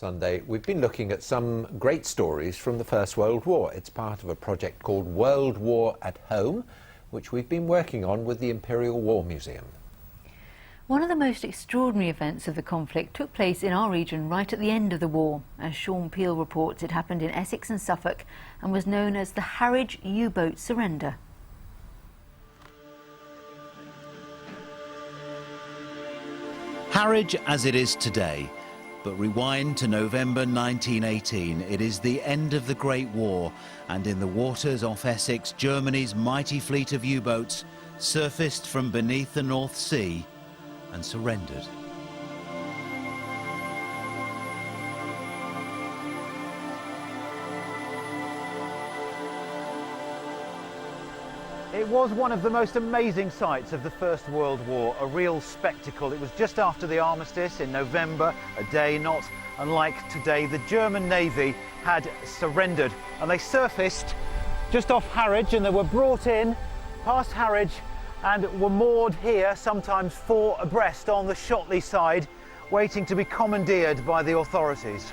Sunday, we've been looking at some great stories from the First World War. It's part of a project called World War at Home, which we've been working on with the Imperial War Museum. One of the most extraordinary events of the conflict took place in our region right at the end of the war. As Sean Peel reports, it happened in Essex and Suffolk and was known as the Harwich U-boat surrender. Harwich as it is today. But rewind to November 1918, it is the end of the Great War, and in the waters off Essex, Germany's mighty fleet of U-boats surfaced from beneath the North Sea and surrendered. It was one of the most amazing sights of the First World War, a real spectacle. It was just after the armistice in November, a day not unlike today. The German Navy had surrendered and they surfaced just off Harwich, and they were brought in past Harwich and were moored here, sometimes four abreast on the Shotley side, waiting to be commandeered by the authorities.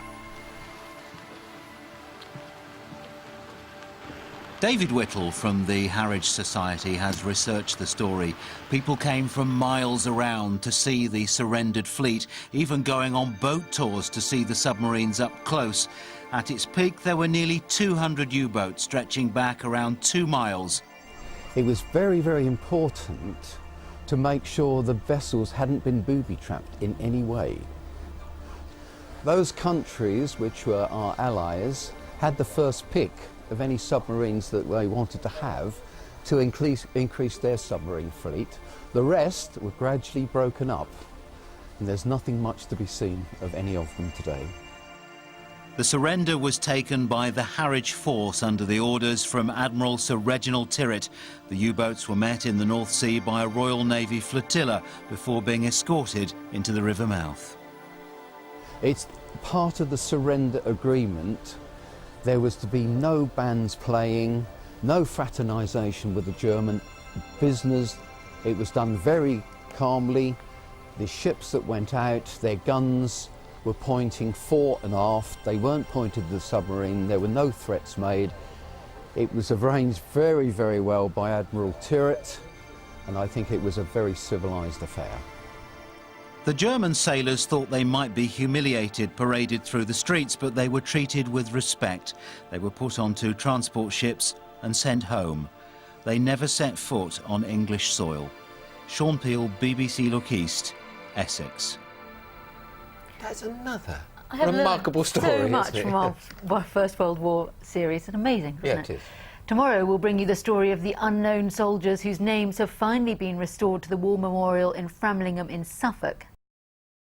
David Whittle from the Harwich Society has researched the story. People came from miles around to see the surrendered fleet, even going on boat tours to see the submarines up close. At its peak, there were nearly 200 U-boats stretching back around 2 miles. It was very, very important to make sure the vessels hadn't been booby-trapped in any way. Those countries, which were our allies, had the first pick of any submarines that they wanted to have to increase their submarine fleet. The rest were gradually broken up, and there's nothing much to be seen of any of them today. The surrender was taken by the Harwich force under the orders from Admiral Sir Reginald Tyrwhitt. The U-boats were met in the North Sea by a Royal Navy flotilla before being escorted into the river mouth. It's part of the surrender agreement. There was to be no bands playing, no fraternisation with the German business. It was done very calmly. The ships that went out, their guns were pointing fore and aft. They weren't pointed at the submarine. There were no threats made. It was arranged very, very well by Admiral Tyrwhitt, and I think it was a very civilised affair. The German sailors thought they might be humiliated, paraded through the streets, but they were treated with respect. They were put onto transport ships and sent home. They never set foot on English soil. Sean Peel, BBC Look East, Essex. That's another I have remarkable story. So much isn't it? from our First World War series. It's amazing, isn't it? Yeah, it is. Tomorrow we'll bring you the story of the unknown soldiers whose names have finally been restored to the War Memorial in Framlingham in Suffolk.